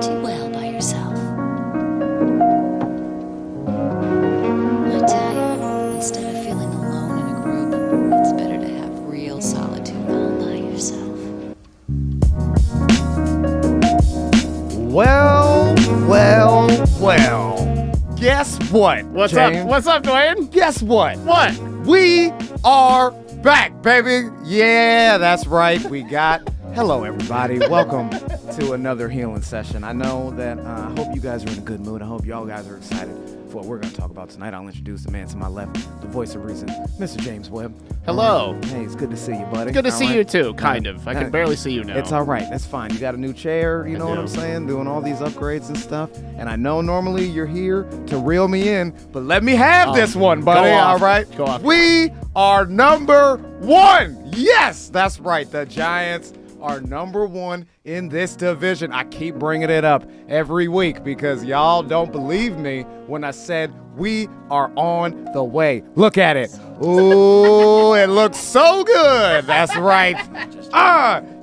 pretty well by yourself. I tell you, instead of feeling alone in a group, it's better to have real solitude all by yourself. Well. Guess what? What's James? up? What's up, Dwayne? Guess what? What? We are back, baby. Yeah, that's right. Hello, everybody. Welcome to another healing session. I know that I hope you guys are in a good mood. I hope y'all guys are excited for what we're going to talk about tonight. I'll introduce the man to my left, the voice of reason, Mr. James Webb. Hello. Hey, it's good to see you, buddy. Good to see right? you too, kind of. I can barely see you now. It's all right. That's fine. You got a new chair, you know what I'm saying? Doing all these upgrades and stuff. And I know normally you're here to reel me in, but let me have this one, buddy. All right? Go off. We are number one. Yes, that's right. The Giants are number one in this division. I keep bringing it up every week because y'all don't believe me when I said we are on the way. Look at it. Ooh, it looks so good. That's right.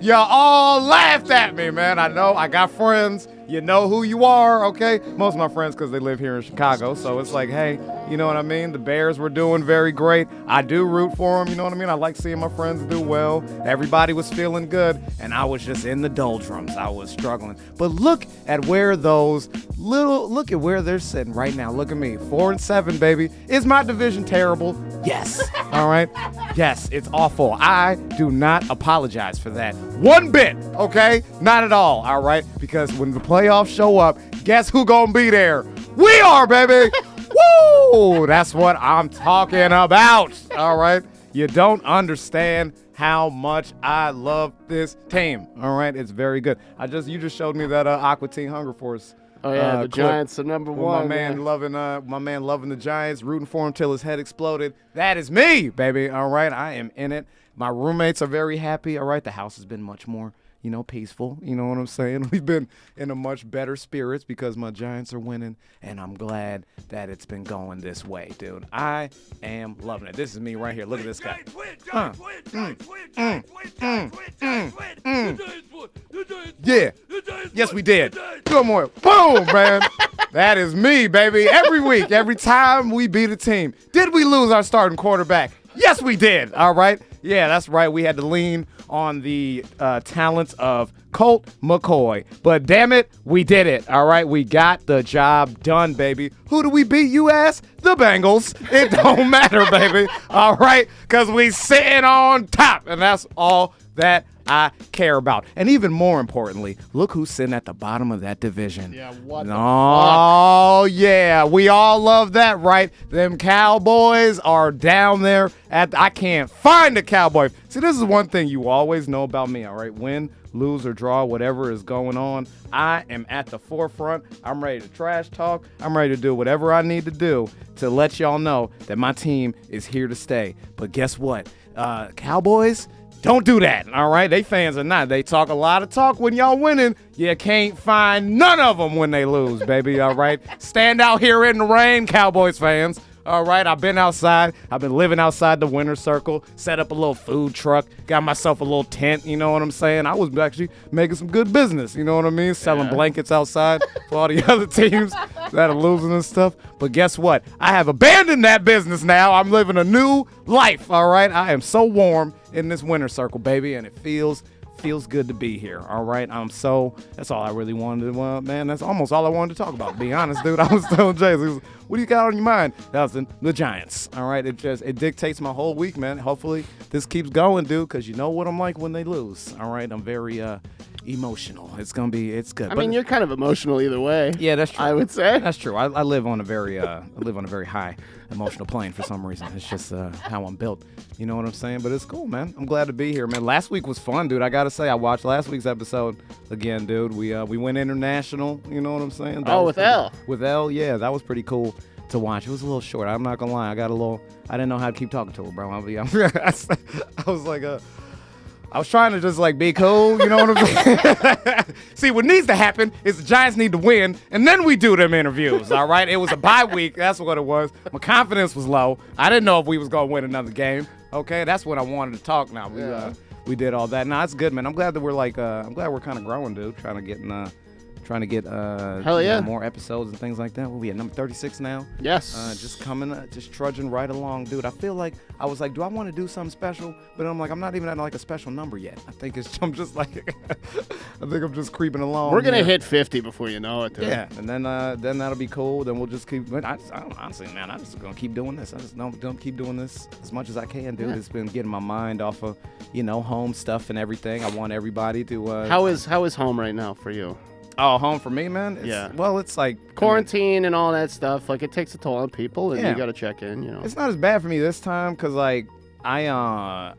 Y'all all laughed at me, man. I know. I got friends. You know who you are, okay? Most of my friends, because they live here in Chicago, so it's like, hey, you know what I mean? The Bears were doing very great. I do root for them, you know what I mean? I like seeing my friends do well. Everybody was feeling good, and I was just in the doldrums. I was struggling. But look at where they're sitting right now. Look at me, 4-7, baby. Is my division terrible? Yes. All right? Yes, it's awful. I do not apologize for that one bit, okay? Not at all right? Because when the playoffs show up, guess who gonna be there? We are, baby. Woo! That's what I'm talking about, all right? You don't understand how much I love this team, all right? It's very good. You just showed me that Aqua Teen Hunger Force. Oh yeah, the clip. Giants are number one. My man loving the Giants, rooting for him till his head exploded. That is me, baby. All right, I am in it. My roommates are very happy. All right, the house has been much more, peaceful. You know what I'm saying? We've been in a much better spirits because my Giants are winning, and I'm glad that it's been going this way, dude. I am loving it. This is me right here. Look at this guy. Yeah. Yes, we did. Good morning. Boom, man. That is me, baby. Every week, every time we beat a team. Did we lose our starting quarterback? Yes, we did. All right. Yeah, that's right. We had to lean on the talents of Colt McCoy. But damn it, we did it. All right. We got the job done, baby. Who do we beat, you ask? The Bengals. It don't matter, baby. All right. Because we sitting on top. And that's all that I care about. And even more importantly, look who's sitting at the bottom of that division. Yeah, what the fuck? Oh, yeah. We all love that, right? Them Cowboys are down there I can't find the Cowboys. See, this is one thing you always know about me, all right? Win, lose, or draw, whatever is going on, I am at the forefront. I'm ready to trash talk. I'm ready to do whatever I need to do to let y'all know that my team is here to stay. But guess what? Cowboys, don't do that, all right? They fans are not. They talk a lot of talk when y'all winning. You can't find none of them when they lose, baby, all right? Stand out here in the rain, Cowboys fans. All right, I've been outside. I've been living outside the winter circle, set up a little food truck, got myself a little tent, you know what I'm saying? I was actually making some good business, you know what I mean? Selling blankets outside for all the other teams that are losing and stuff. But guess what? I have abandoned that business now. I'm living a new life, all right? I am so warm in this winter circle, baby, and it feels good to be here, all right? That's all I really wanted to, man, that's almost all I wanted to talk about, to be honest, dude. I was telling Jay, what do you got on your mind? That was the Giants, all right? It dictates my whole week, man. Hopefully this keeps going, dude, because you know what I'm like when they lose, all right? I'm very emotional. It's good. I mean, you're kind of emotional either way. Yeah, that's true. I would say. That's true. I live on a very high emotional plane for some reason. It's just how I'm built. You know what I'm saying? But it's cool, man. I'm glad to be here, man. Last week was fun, dude. I gotta say, I watched last week's episode again, dude. We went international. You know what I'm saying? With L. With L, yeah, that was pretty cool to watch. It was a little short. I'm not gonna lie. I didn't know how to keep talking to her, bro. I was like I was trying to just be cool, you know what I'm saying? See, what needs to happen is the Giants need to win, and then we do them interviews, all right? It was a bye week, that's what it was. My confidence was low. I didn't know if we was gonna win another game, okay? That's when I wanted to talk now. We did all that. No, it's good, man. I'm glad that we're I'm glad we're kind of growing, dude. Trying trying to get Hell yeah. more episodes and things like that. We'll be at number 36 now. Yes. Just coming, just trudging right along, dude. I feel like I was like, do I want to do something special? But I'm like, I'm not even at like a special number yet. I think I'm just like, I think I'm just creeping along. We're gonna here. hit 50 before you know it, dude. Yeah, and then that'll be cool. Then we'll just keep. Honestly, man, I'm just gonna keep doing this. I just don't keep doing this as much as I can, dude. Yeah. It's been getting my mind off of, home stuff and everything. I want everybody to. How is home right now for you? Oh, home for me, man. Yeah. Well, it's like Quarantine and all that stuff. Like, it takes a toll on people, and Yeah. you got to check in. It's not as bad for me this time because like I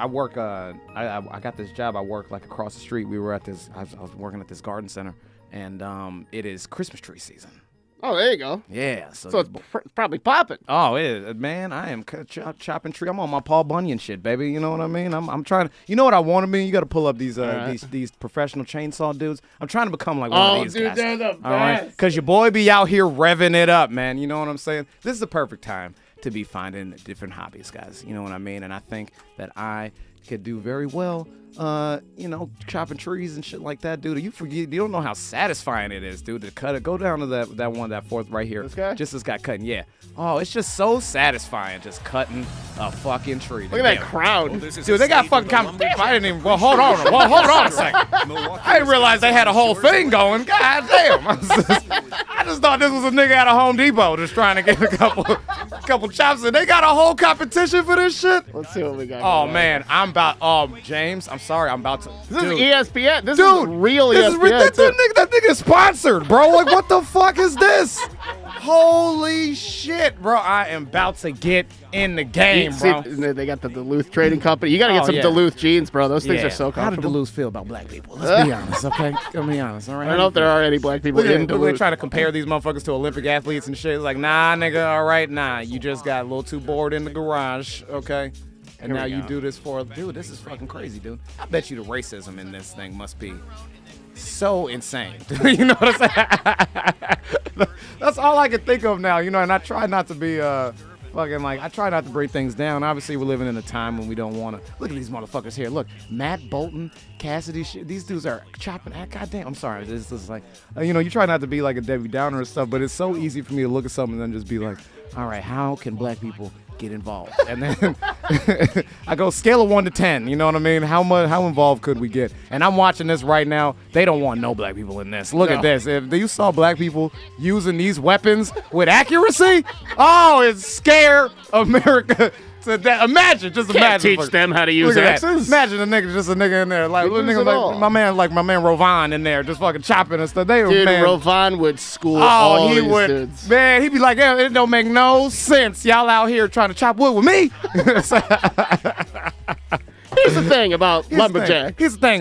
work. I got this job. I work like across the street. We were at this. I was working at this garden center, and it is Christmas tree season. Oh, there you go. Yeah. So it's probably popping. Oh, it is, man. I am chopping tree. I'm on my Paul Bunyan shit, baby. You know what I mean? I'm trying to. You know what I want to be? You got to pull up these these professional chainsaw dudes. I'm trying to become like one of these guys. They're the best. All right, because your boy be out here revving it up, man. You know what I'm saying? This is the perfect time to be finding different hobbies, guys. You know what I mean? And I think that I could do very well, chopping trees and shit like that, dude. You don't know how satisfying it is, dude, to cut it. Go down to that fourth right here. This guy? Just this guy cutting, yeah. Oh, it's just so satisfying just cutting a fucking tree. Look at that crowd. Dude, they got fucking I didn't even. Well, hold on a second. I didn't realize they had a whole thing going. God damn. I just thought this was a nigga at a Home Depot just trying to get a couple chops. And they got a whole competition for this shit. Let's see what we got. Oh man, James, I'm sorry, I'm about to. This dude, is ESPN. This dude, is real this ESPN. is that nigga is sponsored, bro. Like, what the fuck is this? Holy shit, bro. I am about to get in the game, bro. They got the Duluth Trading Company. You got to get some yeah. Duluth jeans, bro. Those things Yeah. are so How do comfortable. Duluth feel about black people? Let's be honest, okay? Let's be honest, all right? I don't know if there are any black people Look at in it. They Duluth. try to compare these motherfuckers to Olympic athletes and shit. It's like, nah, nigga, all right, nah. You just got a little too bored in the garage, okay? And Here now we you go. do this for, dude, this is fucking crazy, dude. I bet you the racism in this thing must be so insane. You know what I'm saying? That's all I can think of now, and I try not to be fucking like, I try not to break things down. Obviously, we're living in a time when we don't want to. Look at these motherfuckers here. Look, Matt Bolton, Cassidy, shit. These dudes are chopping. Goddamn, I'm sorry. This is like, you try not to be like a Debbie Downer and stuff, but it's so easy for me to look at something and then just be like, all right, how can black people get involved? And then I go scale of 1 to 10. You know what I mean? How involved could we get? And I'm watching this right now. They don't want no black people in this. Look at this. If you saw black people using these weapons with accuracy, it scare America to death. Imagine. Can't teach them how to use Look at that. axes. Imagine a nigga in there, like They lose it all. my man Rovan in there, just fucking chopping and stuff. Dude, man, Rovan would school all he these would, dudes. man. He'd be like, yeah, it don't make no sense. Y'all out here trying to chop wood with me. Here's the thing about lumberjack. Here's the thing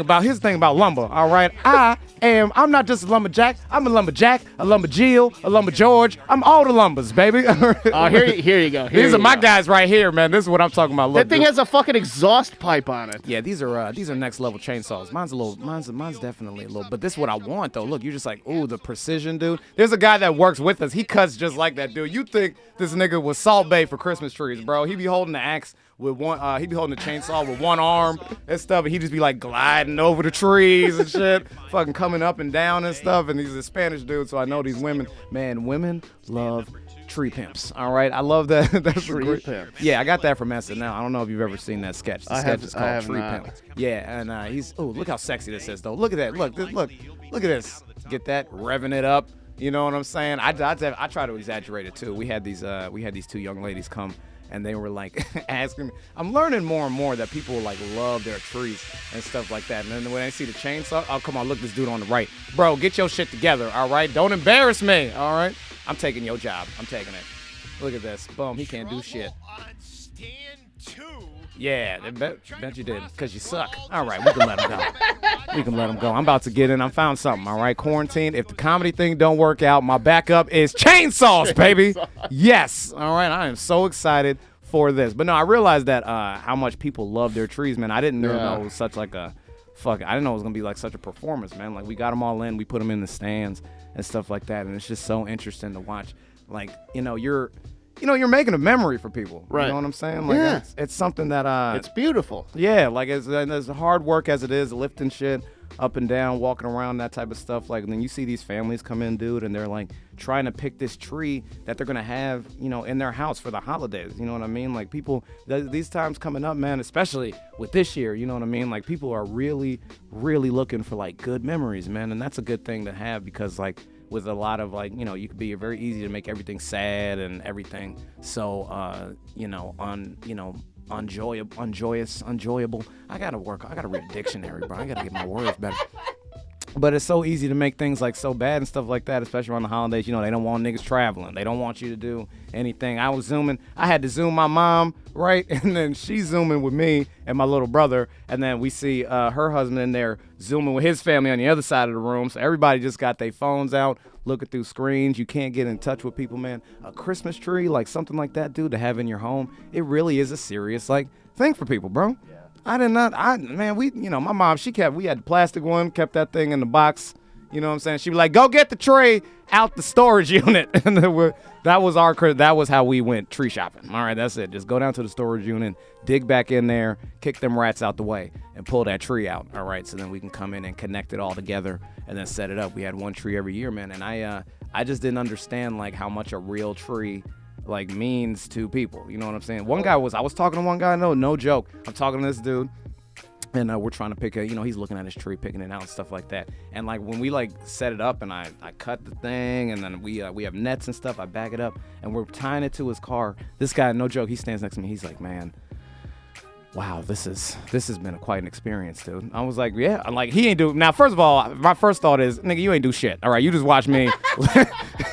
about lumber. All right, I'm not just a lumberjack. I'm a lumberjack, a lumberjill, a lumbergeorge. I'm all the lumbers, baby. Oh, here you go. These are my guys right here, man. This is what I'm talking about. Look, That thing has a fucking exhaust pipe on it. yeah, these are next level chainsaws. Mine's definitely a little, but this is what I want though. Look, you're just like, ooh, the precision, dude. There's a guy that works with us. He cuts just like that, dude. You think this nigga was Salt Bay for Christmas trees, bro? He be holding the axe with one, he be holding the chainsaw with one arm and stuff, and he just be like gliding over the trees and shit, fucking coming up and down and stuff. And he's a Spanish dude, so I know these women. Man, women love tree pimps. All right, I love that. That's Tree great. pimps. Yeah, I got that from SNL. I don't know if you've ever seen that sketch. The sketch is I called have Tree not. Pimp. Yeah, and he's look how sexy this is though. Look at that. Look at this. Get that, revving it up. You know what I'm saying? I try to exaggerate it too. We had these two young ladies come. And they were like asking me. I'm learning more and more that people like love their trees and stuff like that. And then when I see the chainsaw, oh come on, look this dude on the right, bro, get your shit together, all right? Don't embarrass me, all right? I'm taking your job. I'm taking it. Look at this. Boom. He can't do shit. Yeah, I bet you did, because you suck. All right, we can let him go. I'm about to get in. I found something, all right? Quarantine. If the comedy thing don't work out, my backup is chainsaws, baby. Yes. All right, I am so excited for this. But no, I realized that how much people love their trees, man. I didn't know it was such like a I didn't know it was going to be like such a performance, man. Like, we got them all in. We put them in the stands and stuff like that. And it's just so interesting to watch. Like, you're making a memory for people. Right. You know what I'm saying? Like, Yeah. it's something that It's beautiful. yeah, like as hard work as it is, lifting shit, up and down, walking around, that type of stuff. Like, and then you see these families come in, dude, and they're like trying to pick this tree that they're gonna have, in their house for the holidays. You know what I mean? Like, people, these times coming up, man, especially with this year, you know what I mean? Like, people are really, really looking for like good memories, man, and that's a good thing to have, because like with a lot of like, you could be very easy to make everything sad and everything. So, enjoyable. I gotta read a dictionary, bro. I gotta get my words better. But it's so easy to make things like so bad and stuff like that, especially around the holidays. They don't want niggas traveling. They don't want you to do anything. I was zooming. I had to zoom my mom, right? And then she's zooming with me and my little brother. And then we see her husband in there zooming with his family on the other side of the room. So everybody just got their phones out, looking through screens. You can't get in touch with people, man. A Christmas tree, like something like that, dude, to have in your home, it really is a serious like thing for people, bro. Yeah. My mom, we had the plastic one, kept that thing in the box, you know what I'm saying? She'd be like, go get the tray out the storage unit. And that was how we went tree shopping. All right, that's it. Just go down to the storage unit, dig back in there, kick them rats out the way, and pull that tree out. All right, so then we can come in and connect it all together and then set it up. We had one tree every year, man, and I just didn't understand like how much a real tree like means to people. You know what I'm saying? I was talking to one guy, no joke. I'm talking to this dude, and we're trying to pick he's looking at his tree, picking it out and stuff like that. And like when we like set it up and I cut the thing, and then we have nets and stuff, I back it up and we're tying it to his car. This guy, no joke, he stands next to me. He's like, man, wow, this has been quite an experience, dude. I was like, yeah. I'm like, he ain't do. Now, first of all, my first thought is, nigga, you ain't do shit. All right, you just watch me.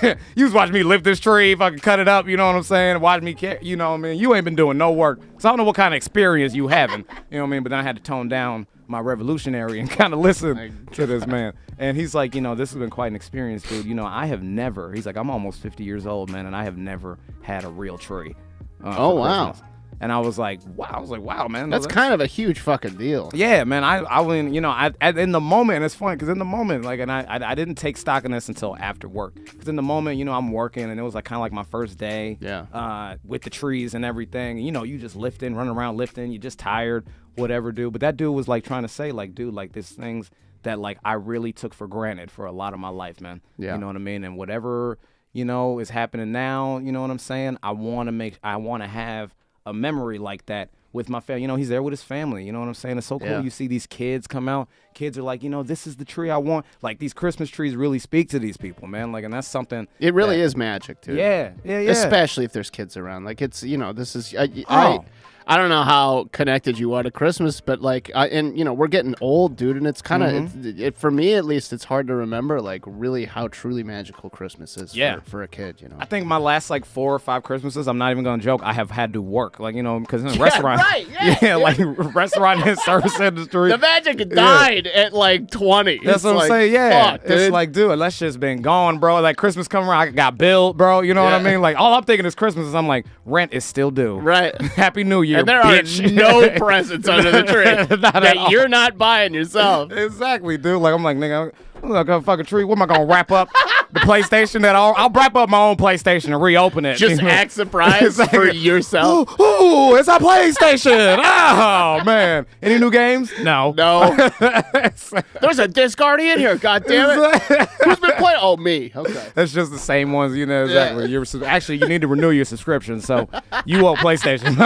You just watch me lift this tree, fucking cut it up. You know what I'm saying? Watch me, you know what I mean? You ain't been doing no work. So I don't know what kind of experience you having. You know what I mean? But then I had to tone down my revolutionary and kind of listen to this man. And he's like, this has been quite an experience, dude. I have never. He's like, I'm almost 50 years old, man, and I have never had a real tree. Oh wow. And I was like, wow, man. That's kind of a huge fucking deal. Yeah, man. I went, in the moment, and it's funny because in the moment, like, and I didn't take stock in this until after work. Because in the moment, I'm working, and it was like kind of like my first day. Yeah. With the trees and everything. You just lifting, running around lifting. You're just tired, whatever, dude. But that dude was like trying to say, like, dude, like, there's things that like I really took for granted for a lot of my life, man. Yeah. You know what I mean? And whatever is happening now. You know what I'm saying? I want to have a memory like that with my family. He's there with his family. You know what I'm saying? It's so cool. Yeah. You see these kids come out. Kids are like, this is the tree I want. Like, these Christmas trees really speak to these people, man. Like, and that's something. It really is magic, too. Yeah. Especially if there's kids around. Like, it's, this is, I don't know how connected you are to Christmas, but like, we're getting old, dude, and it's kind of, for me at least, it's hard to remember like really how truly magical Christmas is for a kid, I think my last like 4 or 5 Christmases, I'm not even gonna joke, I have had to work, like, because in a restaurant, right, like restaurant and service industry, the magic died at like 20. That's what I'm saying. Yeah, it's like, dude, that shit's been gone, bro. Like Christmas coming around, I got billed, bro. You know what I mean? Like all I'm thinking is Christmas. Is I'm like, rent is still due. Right. Happy New Year. And there bitch. are no presents under the tree that you're not buying yourself. Exactly, dude. Like I'm like, nigga, I'm not gonna fuck a tree. What am I gonna wrap up the PlayStation? I'll wrap up my own PlayStation and reopen it. Just act surprised for yourself. Ooh, it's a PlayStation. Oh man, any new games? No. There's a disc already in here. God damn it. Who's been playing? Oh, me. Okay. That's just the same ones, exactly. Yeah. Actually, you need to renew your subscription, so you owe PlayStation.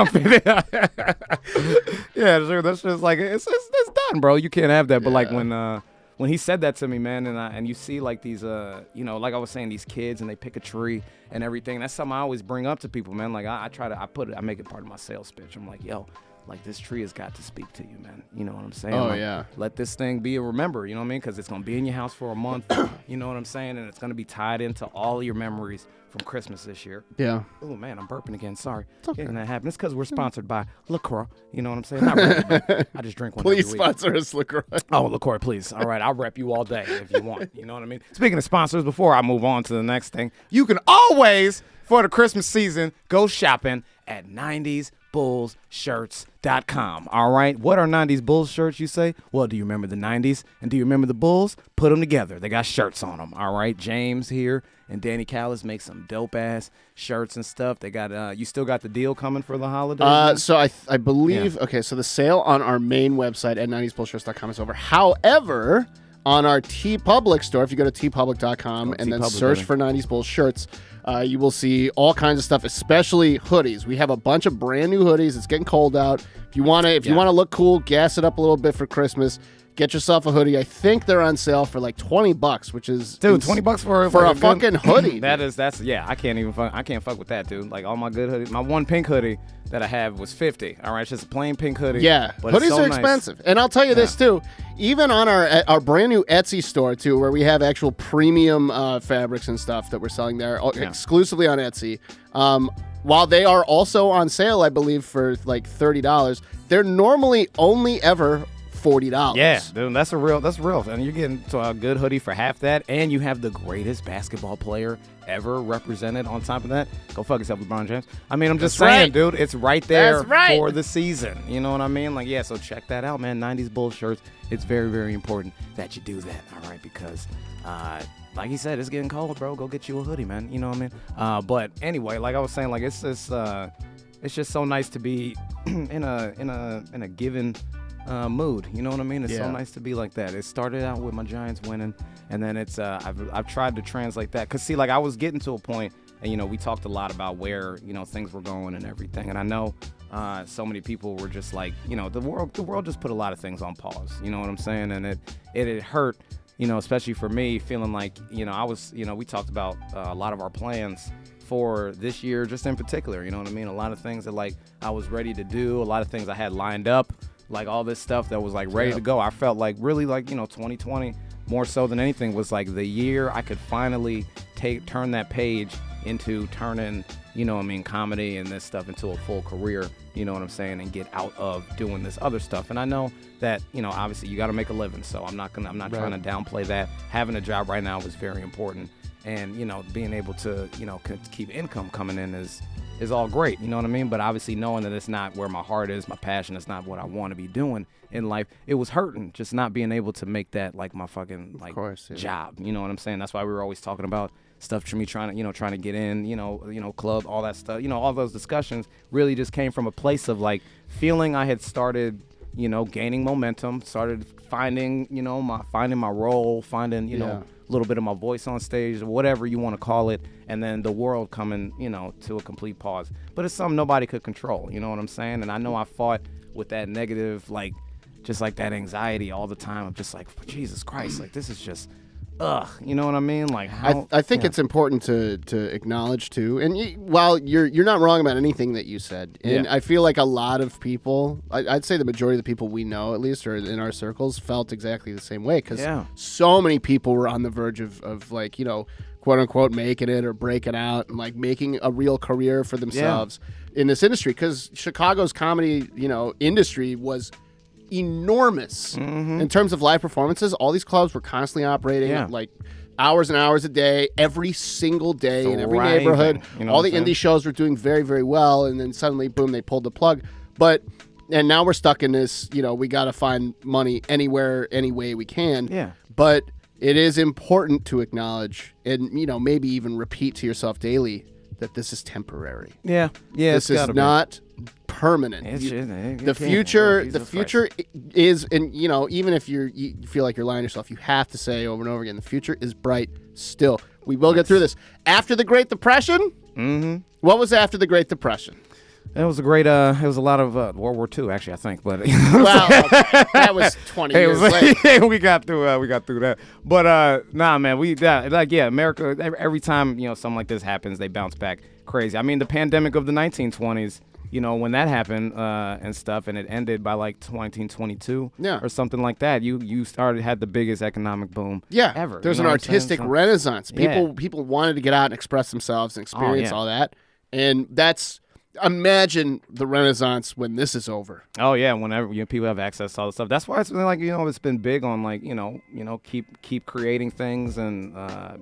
Yeah, sure. That's just like it's done, bro. You can't have that. But like when he said that to me, man, and you see like these, like I was saying, these kids and they pick a tree and everything. That's something I always bring up to people, man. Like I make it part of my sales pitch. I'm like, yo, like this tree has got to speak to you, man. You know what I'm saying? Oh, like, yeah. Let this thing be a remember, you know what I mean? Because it's going to be in your house for a month, you know what I'm saying? And it's going to be tied into all your memories from Christmas this year. Yeah. Oh, man, I'm burping again. Sorry. Okay. Getting that happen. It's because we're sponsored by LaCroix. You know what I'm saying? Not really, but I just drink one Please every sponsor us, LaCroix. Oh, LaCroix, please. All right, I'll rep you all day if you want. You know what I mean? Speaking of sponsors, before I move on to the next thing, you can always, for the Christmas season, go shopping at 90s 90sbullshirts.com. All right. What are 90s Bulls shirts, you say? Well, do you remember the 90s? And do you remember the Bulls? Put them together. They got shirts on them. All right. James here and Danny Callis make some dope ass shirts and stuff. They got you still got the deal coming for the holidays? So I believe okay, so the sale on our main website at 90sbullshirts.com is over. However, on our TeePublic store, if you go to teepublic.com and then search for 90s Bulls shirts, you will see all kinds of stuff, especially hoodies. We have a bunch of brand new hoodies. It's getting cold out. If you want to look cool, gas it up a little bit for Christmas. Get yourself a hoodie. I think they're on sale for like $20, which is $20 for a fucking hoodie. That's I can't fuck with that, dude. Like all my good hoodies, my one pink hoodie that I have was $50. All right, it's just a plain pink hoodie. Yeah, but hoodies are nice. expensive, and I'll tell you this too. Even on our brand new Etsy store too, where we have actual premium fabrics and stuff that we're selling there exclusively on Etsy. While they are also on sale, I believe for like $30, they're normally only ever $40. Yeah, dude, that's real. And you're getting a good hoodie for half that, and you have the greatest basketball player ever represented on top of that. Go fuck yourself, LeBron James. I mean, I'm just saying, dude, it's right there for the season. You know what I mean? Like, yeah, so check that out, man. 90s Bulls shirts. It's very, very important that you do that, all right? Because, like he said, it's getting cold, bro. Go get you a hoodie, man. You know what I mean? But anyway, like I was saying, like it's just so nice to be in a given mood, you know what I mean? It's so nice to be like that. It started out with my Giants winning, and then it's I've tried to translate that, because see, like I was getting to a point, and we talked a lot about where things were going and everything, and I know so many people were just like, the world just put a lot of things on pause, you know what I'm saying? And it hurt, especially for me, feeling like I was, we talked about a lot of our plans for this year, just in particular, you know what I mean? A lot of things that like I was ready to do, a lot of things I had lined up, like all this stuff that was like ready to go. I felt like really like 2020 more so than anything was like the year I could finally turn that page into turning comedy and this stuff into a full career, you know what I'm saying, and get out of doing this other stuff. And I know that obviously you got to make a living, so I'm not trying to downplay that. Having a job right now is very important, and being able to keep income coming in is all great, you know what I mean? But obviously knowing that it's not where my heart is, my passion, it's not what I want to be doing in life, it was hurting just not being able to make that like my fucking like job, you know what I'm saying? That's why we were always talking about stuff to me, trying to get in, club, all that stuff, all those discussions really just came from a place of like feeling I had started, gaining momentum, started finding my role, finding, a little bit of my voice on stage, or whatever you want to call it, and then the world coming, to a complete pause. But it's something nobody could control, you know what I'm saying? And I know I fought with that negative, like, just like that anxiety all the time. I'm just like, Jesus Christ, like this is just, you know what I mean? Like, how, I think it's important to acknowledge too. And while you're not wrong about anything that you said, and I feel like a lot of people, I'd say the majority of the people we know, at least, or in our circles, felt exactly the same way, because so many people were on the verge of like quote unquote making it or breaking out and like making a real career for themselves in this industry, because Chicago's comedy industry was enormous in terms of live performances. All these clubs were constantly operating like hours and hours a day, every single day, in every neighborhood. All the indie shows were doing very, very well, and then suddenly, boom, they pulled the plug. And now we're stuck in this, we got to find money anywhere, any way we can. Yeah. But it is important to acknowledge and, maybe even repeat to yourself daily that this is temporary. Yeah. This is not permanent. The future is, and even if you feel like you're lying to yourself, you have to say over and over again, the future is bright still. We will get through this. After the Great Depression, what was after the Great Depression? It was a great, it was a lot of World War II, actually, I think. But well, that was 20 years later. we got through that. But nah, man, America. Every time something like this happens, they bounce back crazy. I mean, the pandemic of the 1920s. When that happened and stuff, and it ended by like 1922 or something like that. You had the biggest economic boom ever. There's an artistic renaissance. People wanted to get out and express themselves and experience all that, and that's imagine the Renaissance when this is over. Oh yeah, whenever people have access to all the stuff. That's why it's been like it's been big on like keep creating things and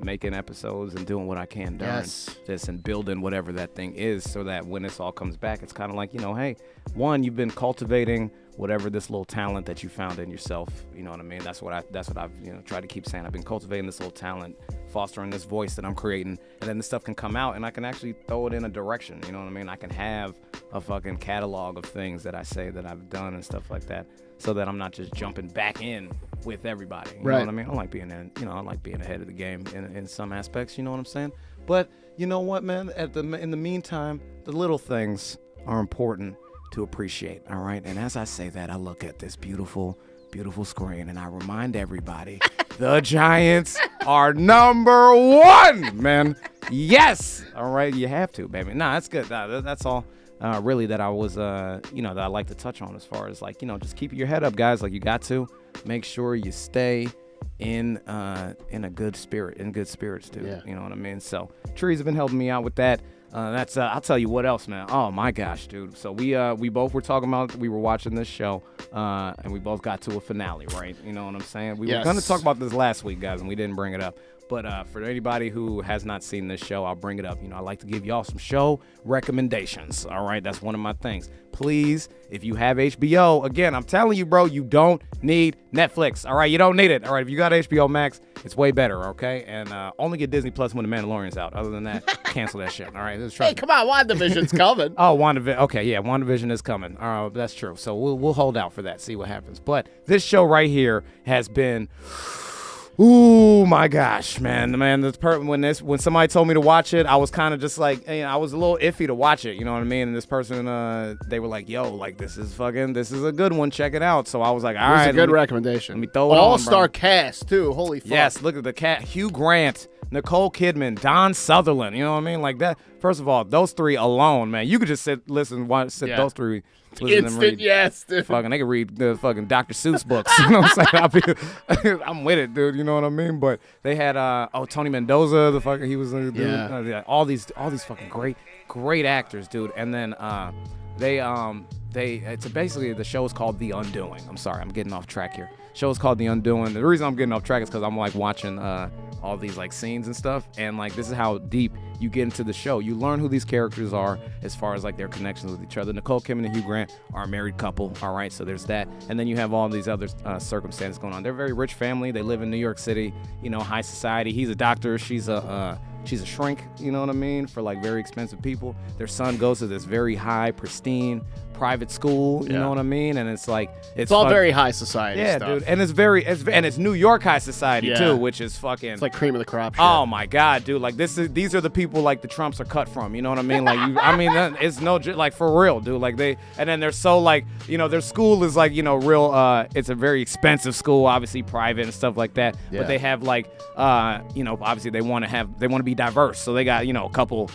making episodes and doing what I can during this and building whatever that thing is, so that when this all comes back, it's kind of like hey, one, you've been cultivating whatever this little talent that you found in yourself. You know what I mean? That's what I've tried to keep saying. I've been cultivating this little talent, fostering this voice that I'm creating, and then this stuff can come out and I can actually throw it in a direction. You know what I mean? I can have a fucking catalog of things that I say that I've done and stuff like that, so that I'm not just jumping back in with everybody. You know what I mean? I like being I like being ahead of the game in some aspects. You know what I'm saying? But you know what, man? In the meantime, the little things are important to appreciate. All right. And as I say that, I look at this beautiful, beautiful screen and I remind everybody the Giants are number one, man. Yes. All right. You have to, baby. Nah, that's good. That's all really that I was, that I like to touch on as far as like, just keep your head up, guys. Like you got to make sure you stay in a good spirit, in good spirits, dude. Yeah. You know what I mean? So Trees have been helping me out with that. That's I'll tell you what else, man. Oh my gosh, dude. So we both were talking about, we were watching this show, and we both got to a finale, right? You know what I'm saying? We were gonna talk about this last week, guys, and we didn't bring it up. But for anybody who has not seen this show, I'll bring it up. I like to give y'all some show recommendations. All right, that's one of my things. Please, if you have HBO, again, I'm telling you, bro, you don't need Netflix. All right, you don't need it. All right, if you got HBO Max, it's way better. Okay, and only get Disney Plus when The Mandalorian's out. Other than that, cancel that shit. All right, hey, come on, WandaVision's coming. Oh, WandaVision. Okay, yeah, WandaVision is coming. That's true. So we'll hold out for that. See what happens. But this show right here has been. Ooh, my gosh, man. When somebody told me to watch it, I was kind of just like, I was a little iffy to watch it, you know what I mean? And this person, they were like, yo, like, this is a good one. Check it out. So I was like, all right. It's a good recommendation. Let me throw it on, All-star cast, too. Holy fuck. Yes, look at the cat. Hugh Grant, Nicole Kidman, Don Sutherland, you know what I mean? Like that. First of all, those three alone, man, you could just sit those three. Instant yes, dude. Fucking, they could read the fucking Dr. Seuss books. You know what I'm saying? I'm with it, dude. You know what I mean? But they had Tony Mendoza, the fucking, he was all these fucking great actors, dude. And then it's basically, the show is called The Undoing. I'm sorry, I'm getting off track here. Show is called The Undoing. The reason I'm getting off track is because I'm like watching all these like scenes and stuff, and like this is how deep you get into the show. You learn who these characters are as far as like their connections with each other. Nicole Kidman and Hugh Grant are a married couple, all right, so there's that. And then you have all these other circumstances going on. They're a very rich family. They live in New York City, high society. He's a doctor. She's a shrink, you know what I mean, for like very expensive people. Their son goes to this very high, pristine private school, you know what I mean? And it's like it's all very high society stuff. Dude. And it's New York high society too, which is fucking, it's like cream of the crop shit. Oh my god, dude, like these are the people like the Trumps are cut from, you know what I mean? Like it's no, like for real, dude. Like and then they're so like, their school is like, real it's a very expensive school, obviously private and stuff like that. But they have like obviously they want to be diverse. So they got, a couple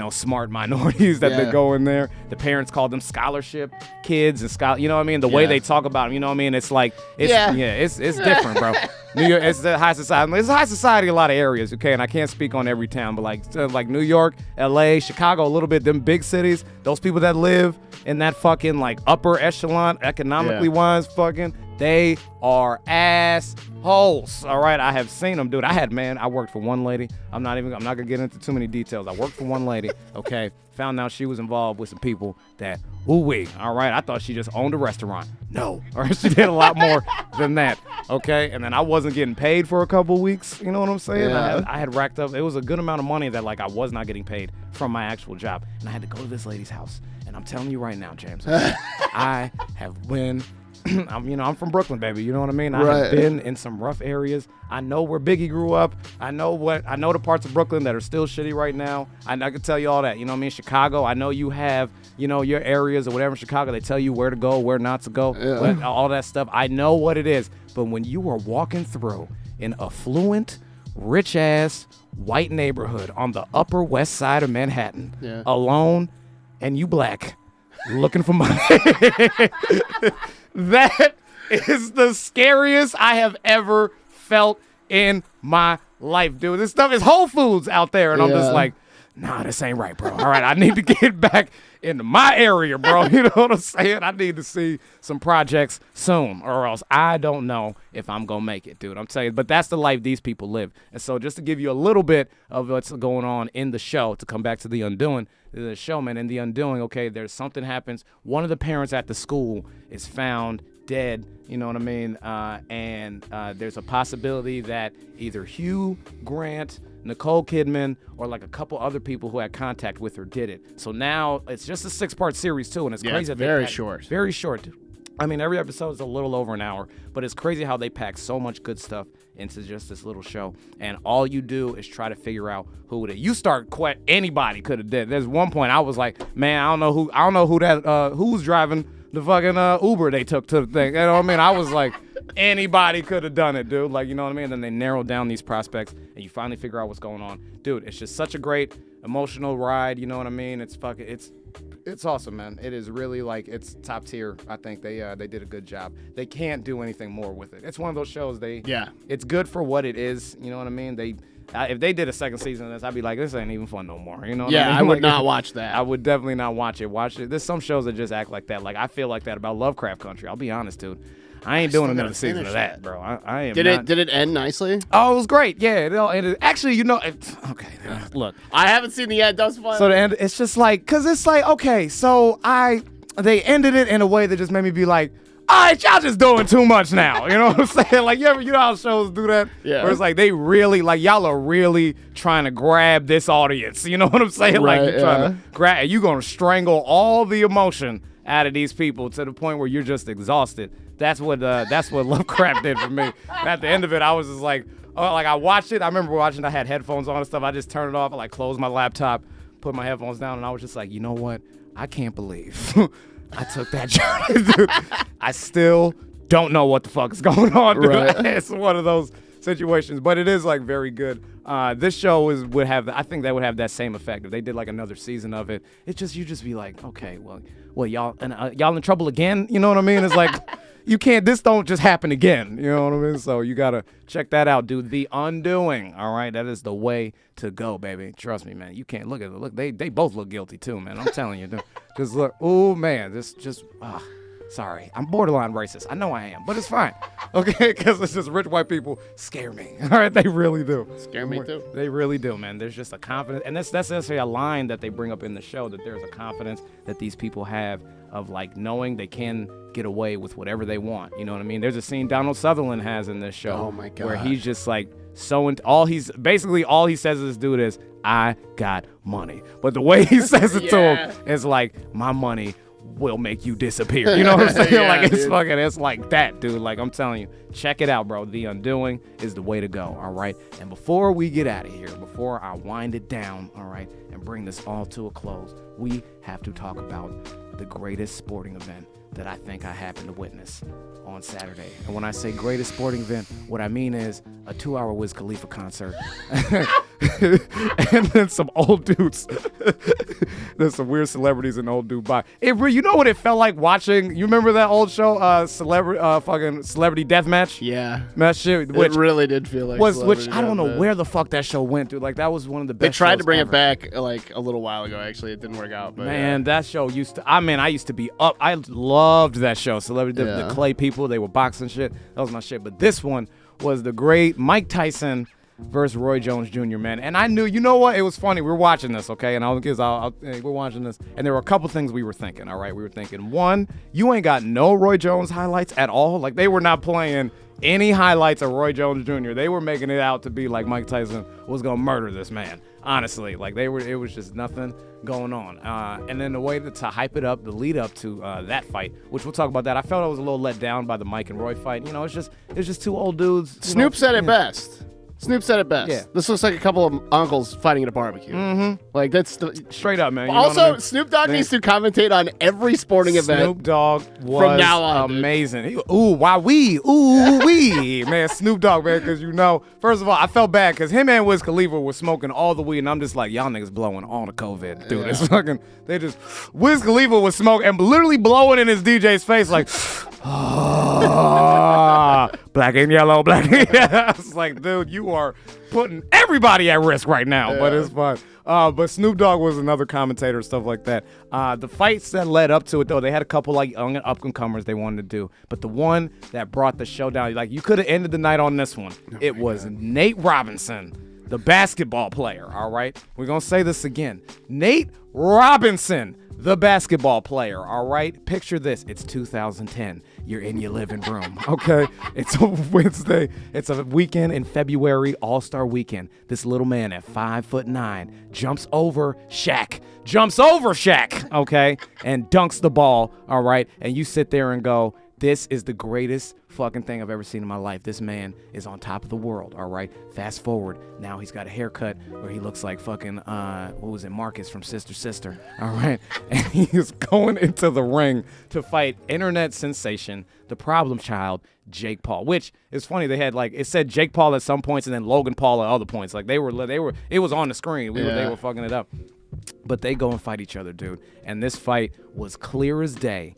smart minorities that they go in there. The parents call them scholarship kids and you know what I mean? The way they talk about them, you know what I mean? It's like, it's different, bro. New York, it's the high society. It's high society in a lot of areas, okay? And I can't speak on every town, but like New York, LA, Chicago, a little bit, them big cities, those people that live in that fucking like upper echelon, economically wise, fucking, they are assholes. All right, I have seen them, dude. I worked for one lady. I'm not gonna get into too many details. I worked for one lady. Okay, found out she was involved with some people that, ooh-wee. All right, I thought she just owned a restaurant. No, all right, she did a lot more than that. Okay, and then I wasn't getting paid for a couple weeks. You know what I'm saying? Yeah. I had racked up. It was a good amount of money that like I was not getting paid from my actual job, and I had to go to this lady's house. And I'm telling you right now, James, I have been. I'm from Brooklyn, baby. You know what I mean? I have been in some rough areas. I know where Biggie grew up. I know the parts of Brooklyn that are still shitty right now. I can tell you all that. You know what I mean? Chicago, I know you have, your areas or whatever in Chicago. They tell you where to go, where not to go, all that stuff. I know what it is. But when you are walking through an affluent, rich-ass, white neighborhood on the Upper West Side of Manhattan, alone, and you black, looking for money. That is the scariest I have ever felt in my life, dude. This stuff is Whole Foods out there, and I'm just like, nah, this ain't right, bro. All right, I need to get back into my area, bro. You know what I'm saying? I need to see some projects soon, or else I don't know if I'm going to make it, dude. I'm telling you. But that's the life these people live. And so just to give you a little bit of what's going on in the show, to come back to The Undoing, the show, man, in The Undoing, okay, there's something happens. One of the parents at the school is found dead, you know what I mean? And there's a possibility that either Hugh Grant, Nicole Kidman, or like a couple other people who had contact with her did it. So now it's just a 6-part series too, and it's crazy. It's very short. Very short. I mean, every episode is a little over an hour, but it's crazy how they pack so much good stuff into just this little show. And all you do is try to figure out who it is. You start anybody could have did. There's one point I was like, man, I don't know who's driving the fucking Uber they took to the thing. You know what I mean? I was like, anybody could have done it, dude. Like, you know what I mean? And then they narrow down these prospects, and you finally figure out what's going on. Dude, it's just such a great emotional ride. You know what I mean? It's awesome, man. It is really like, it's top tier. I think they did a good job. They can't do anything more with it. It's one of those shows it's good for what it is. You know what I mean? If they did a second season of this, I'd be like, this ain't even fun no more. You know what I mean? I would not watch that. I would definitely not watch it. There's some shows that just act like that. Like, I feel like that about Lovecraft Country. I'll be honest, dude. I ain't doing another season of that, bro. I am. Did it end nicely? Oh, it was great. Yeah, it all ended. Actually, you know, okay. Look, I haven't seen the end. That's fun. So the end, it's just like, cause it's like, okay, so they ended it in a way that just made me be like, all right, y'all just doing too much now. You know what I'm saying? Like, you know how shows do that? Yeah. Where it's like, they really, like, y'all are really trying to grab this audience. You know what I'm saying? Right, like, you're trying to grab, you're going to strangle all the emotion out of these people to the point where you're just exhausted. That's what Lovecraft did for me. At the end of it, I was just like, oh, like I watched it. I remember watching, I had headphones on and stuff. I just turned it off. I like closed my laptop, put my headphones down, and I was just like, you know what? I can't believe I took that journey, dude. I still don't know what the fuck is going on, dude. Right. It's one of those situations, but it is like very good. This show would have, I think that would have that same effect if they did like another season of it. It's just, you just be like, okay, well, y'all in trouble again? You know what I mean? It's like, this don't just happen again. You know what I mean? So you gotta check that out, dude. The Undoing. All right, that is the way to go, baby. Trust me, man. You can't look at it. Look, they both look guilty too, man. I'm telling you, dude. Just look. Oh man, sorry, I'm borderline racist. I know I am, but it's fine. Okay, because it's just rich white people scare me. All right, they really do. Scare me too. They really do, man. There's just a confidence, and that's necessarily a line that they bring up in the show, that there's a confidence that these people have of like knowing they can get away with whatever they want. You know what I mean? There's a scene Donald Sutherland has in this show. Oh my God. Where he's just like all he says to this dude is, I got money. But the way he says it to him is like, my money will make you disappear. You know what I'm saying? Yeah, like it's dude. fucking, it's like that, dude. Like I'm telling you, check it out, bro. The Undoing is the way to go. All right. And before we get out of here, before I wind it down, all right, and bring this all to a close, we have to talk about the greatest sporting event that I think I happened to witness on Saturday. And when I say greatest sporting event, what I mean is a 2-hour Wiz Khalifa concert. And then some old dudes. There's some weird celebrities in old Dubai. You know what it felt like watching? You remember that old show, fucking Celebrity Deathmatch? Yeah. That shit, which it really did feel like which I don't know where the fuck that show went, dude. Like that was one of the best. They tried shows to bring ever. it back like a little while ago. Actually, it didn't work out. But Man, that show used to. I used to be up. I loved that show. Celebrity, the Clay people. They were boxing shit. That was my shit. But this one was the great Mike Tyson versus Roy Jones Jr., man. And I knew, you know what? It was funny. We were watching this, okay? And we're watching this, and there were a couple things we were thinking, all right? We were thinking, one, you ain't got no Roy Jones highlights at all. Like, they were not playing any highlights of Roy Jones Jr. They were making it out to be like Mike Tyson was going to murder this man. Honestly, like it was just nothing going on. And then the way to hype it up, the lead up to that fight, which we'll talk about that. I felt I was a little let down by the Mike and Roy fight. You know, it's just two old dudes. Snoop said it best. Snoop said it best. Yeah. This looks like a couple of uncles fighting at a barbecue. Mm-hmm. Like that's the straight up, man. You know also, what I mean? Snoop Dogg needs to commentate on every sporting event. Snoop Dogg was from now on, amazing. Wee, man. Snoop Dogg, man, because first of all, I felt bad because him and Wiz Khalifa were smoking all the weed, and I'm just like, y'all niggas blowing all the COVID, dude. Yeah. It's fucking. Wiz Khalifa was smoking and literally blowing in his DJ's face like. Black and yellow, black and yellow. It's like, dude, you are putting everybody at risk right now, but it's fun. But Snoop Dogg was another commentator, stuff like that. The fights that led up to it, though, they had a couple like young and up-and-comers they wanted to do. But the one that brought the show down, like you could have ended the night on this one. It was Nate Robinson, the basketball player, all right? We're going to say this again. Nate Robinson, the basketball player, all right? Picture this. It's 2010. You're in your living room, okay? It's a Wednesday. It's a weekend in February, All-Star weekend. This little man at 5'9" jumps over Shaq, okay? And dunks the ball, all right? And you sit there and go, this is the greatest fucking thing I've ever seen in my life. This man is on top of the world, all right? Fast forward. Now he's got a haircut where he looks like fucking, what was it, Marcus from Sister, all right? And he is going into the ring to fight internet sensation, the problem child, Jake Paul, which is funny. They had like, it said Jake Paul at some points and then Logan Paul at other points. Like they were, it was on the screen. They were fucking it up. But they go and fight each other, dude. And this fight was clear as day.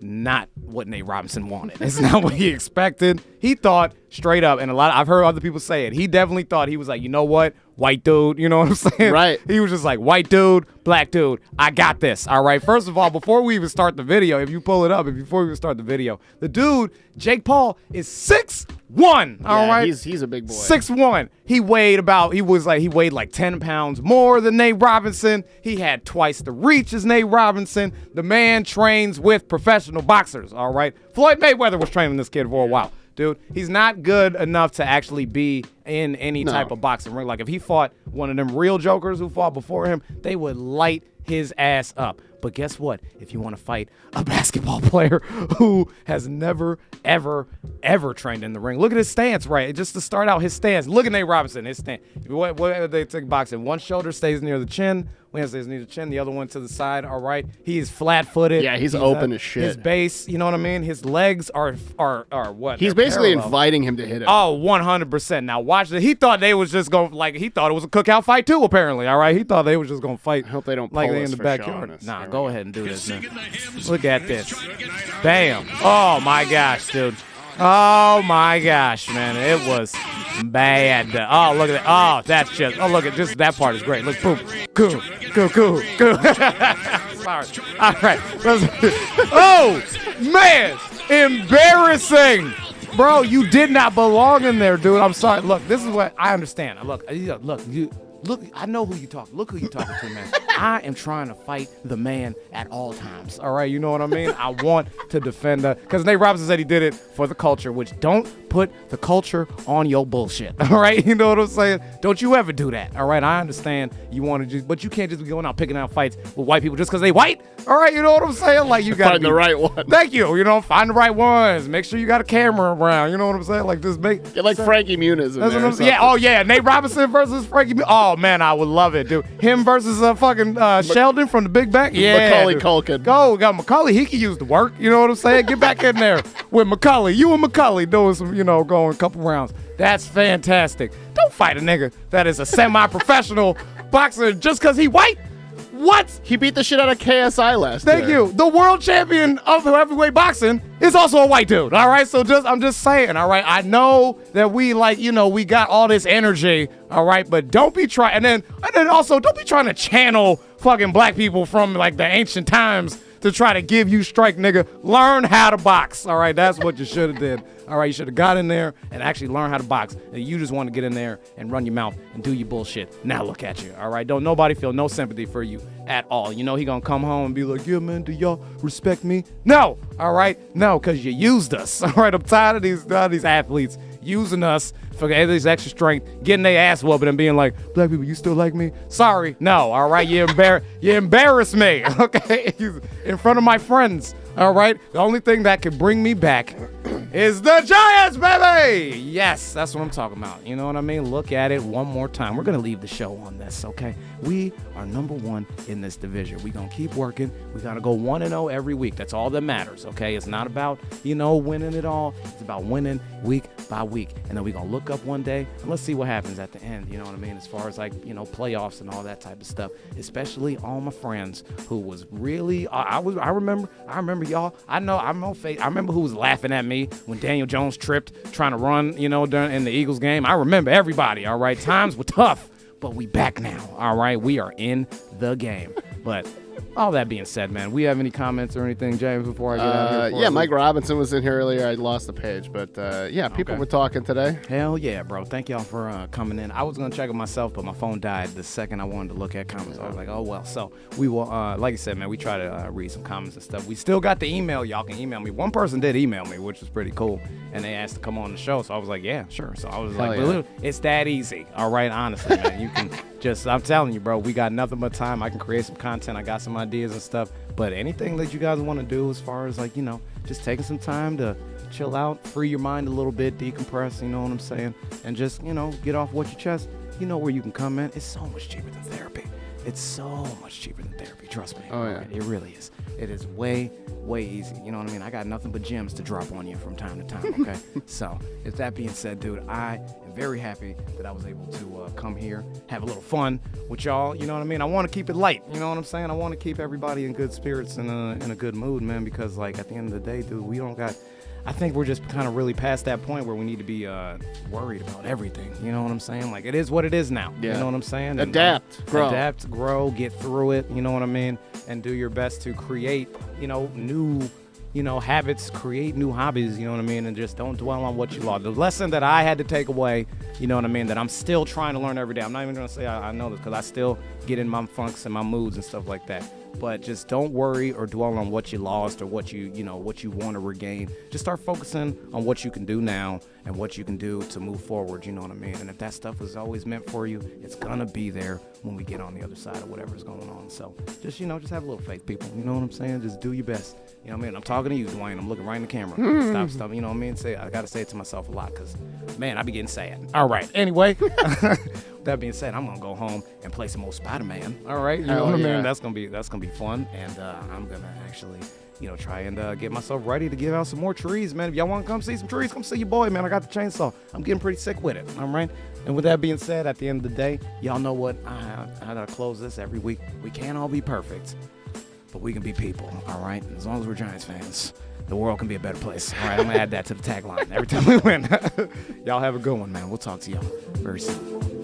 Not what Nate Robinson wanted. It's not what he expected. He thought straight up, and I've heard other people say it. He definitely thought, he was like, you know what, white dude, you know what I'm saying? Right. He was just like, white dude, black dude, I got this. All right. First of all, before we even start the video, if you pull it up, before we even start the video, the dude, Jake Paul, is 6'1". All right. He's a big boy. 6'1". He weighed like 10 pounds more than Nate Robinson. He had twice the reach as Nate Robinson. The man trains with professional boxers. All right. Floyd Mayweather was training this kid for a while. Dude, he's not good enough to actually be in any type of boxing ring. Like, if he fought one of them real jokers who fought before him, they would light his ass up. But guess what? If you want to fight a basketball player who has never, ever, ever trained in the ring, look at his stance, right? Just to start out, his stance. Look at Nate Robinson, his stance. What they take boxing? One shoulder stays near the chin. One stays near the chin. The other one to the side. All right. He is flat-footed. Yeah, he's open as shit. His base, you know what I mean? His legs are what? He's basically inviting him to hit him. Oh, 100%. Now watch it. He thought they was just going he thought it was a cookout fight too. Apparently, all right. He thought they was just gonna fight. I hope they don't like pull they us in the for backyard. showing us. Nah, go ahead and do this, man. Look at this. Bam. Oh my gosh, dude. Oh my gosh, man. It was bad. Oh, look at that. Oh, that's just. Oh, look at just that part is great. Look, boom. Cool. Sorry. All right. Oh, man. Embarrassing. Bro, you did not belong in there, dude. I'm sorry. Look, this is what I understand. Look, I know who you talking. Look who you talking to, man. I am trying to fight the man at all times. All right, you know what I mean? I want to defend because Nate Robinson said he did it for the culture, which don't put the culture on your bullshit. All right, you know what I'm saying? Don't you ever do that. All right, I understand you want to but you can't just be going out picking out fights with white people just because they white. All right, you know what I'm saying? Like you got to find the right one. Thank you. You know, find the right ones. Make sure you got a camera around. You know what I'm saying? Like just make get like Frankie Muniz in there. Yeah. Oh yeah. Nate Robinson versus Frankie. Oh man, I would love it, dude. Him versus fucking Sheldon from the Big Bang. Yeah. Macaulay Culkin. Go. Got Macaulay. He can use the work. You know what I'm saying? Get back in there with Macaulay. You and Macaulay doing some, going a couple rounds. That's fantastic. Don't fight a nigga that is a semi-professional boxer just because he white. What? He beat the shit out of KSI last year. Thank you. The world champion of heavyweight boxing is also a white dude. All right. So I'm just saying. All right. I know that we we got all this energy. All right. But don't be trying. And then also don't be trying to channel fucking black people from like the ancient times to try to give you strike, nigga. Learn how to box. All right. That's what you should have did. All right, you should have got in there and actually learned how to box. And you just want to get in there and run your mouth and do your bullshit. Now look at you, all right? Don't nobody feel no sympathy for you at all. You know he gonna come home and be like, yeah, man, do y'all respect me? No, all right? No, because you used us, all right? I'm tired of these athletes using us for this extra strength, getting their ass whooping and being like, black people, you still like me? Sorry, no, all right? You embarrass me, okay? In front of my friends, all right? The only thing that can bring me back is the Giants, baby! Yes, that's what I'm talking about. You know what I mean? Look at it one more time. We're going to leave the show on this, okay? We are number one in this division. We're going to keep working. We got to go 1-0 every week. That's all that matters, okay? It's not about, winning it all. It's about winning week by week. And then we're going to look up one day and let's see what happens at the end. You know what I mean? As far as like, you know, playoffs and all that type of stuff, especially all my friends who was really, I remember y'all. I remember who was laughing at me when Daniel Jones tripped trying to run, you know, in the Eagles game. I remember everybody. All right. Times were tough, but we back now. All right. We are in the game. But all that being said, man, we have any comments or anything, James, before I get out of here? Yeah, Mike Robinson was in here earlier. I lost the page, but yeah, people were talking today. Hell yeah, bro. Thank y'all for coming in. I was going to check it myself, but my phone died the second I wanted to look at comments. I was like, oh, well. So we will, like I said, man, we try to read some comments and stuff. We still got the email. Y'all can email me. One person did email me, which was pretty cool, and they asked to come on the show. So I was like, yeah, sure. So I was it's that easy. All right, honestly, man. You can I'm telling you, bro, we got nothing but time. I can create some content. I got some ideas and stuff. But anything that you guys want to do as far as like, you know, just taking some time to chill out, free your mind a little bit, decompress, you know what I'm saying? And just, you know, get off what your chest. You know where you can come in. It's so much cheaper than therapy. It's so much cheaper than therapy. Trust me. Oh, yeah. It really is. It is way, way easy. You know what I mean? I got nothing but gems to drop on you from time to time, okay? So, with that being said, dude, I am very happy that I was able to come here, have a little fun with y'all. You know what I mean? I want to keep it light. You know what I'm saying? I want to keep everybody in good spirits and in a good mood, man, because, like, at the end of the day, dude, we don't got... I think we're just kind of really past that point where we need to be worried about everything. You know what I'm saying? Like, it is what it is now. Yeah. You know what I'm saying? Adapt, grow, get through it. You know what I mean? And do your best to create, you know, new, you know, habits, create new hobbies. You know what I mean? And just don't dwell on what you lost. The lesson that I had to take away, you know what I mean, that I'm still trying to learn every day. I'm not even going to say I know this because I still get in my funks and my moods and stuff like that. But just don't worry or dwell on what you lost or what you want to regain. Just start focusing on what you can do now and what you can do to move forward, you know what I mean? And if that stuff was always meant for you, it's going to be there when we get on the other side of whatever's going on. So just, you know, just have a little faith, people. You know what I'm saying? Just do your best. You know what I mean? I'm talking to you, Dwayne. I'm looking right in the camera. Stop. You know what I mean? I got to say it to myself a lot because, man, I be getting sad. All right. Anyway. That being said, I'm gonna go home and play some more Spider-Man. All right, you know what I mean? That's gonna be fun, and I'm gonna actually, you know, try and get myself ready to give out some more trees, man. If y'all want to come see some trees, come see your boy, man. I got the chainsaw. I'm getting pretty sick with it. All right. And with that being said, at the end of the day, y'all know what? I gotta close this every week. We can't all be perfect, but we can be people. All right. As long as we're Giants fans, the world can be a better place. All right. I'm gonna add that to the tagline every time we win. Y'all have a good one, man. We'll talk to y'all very soon.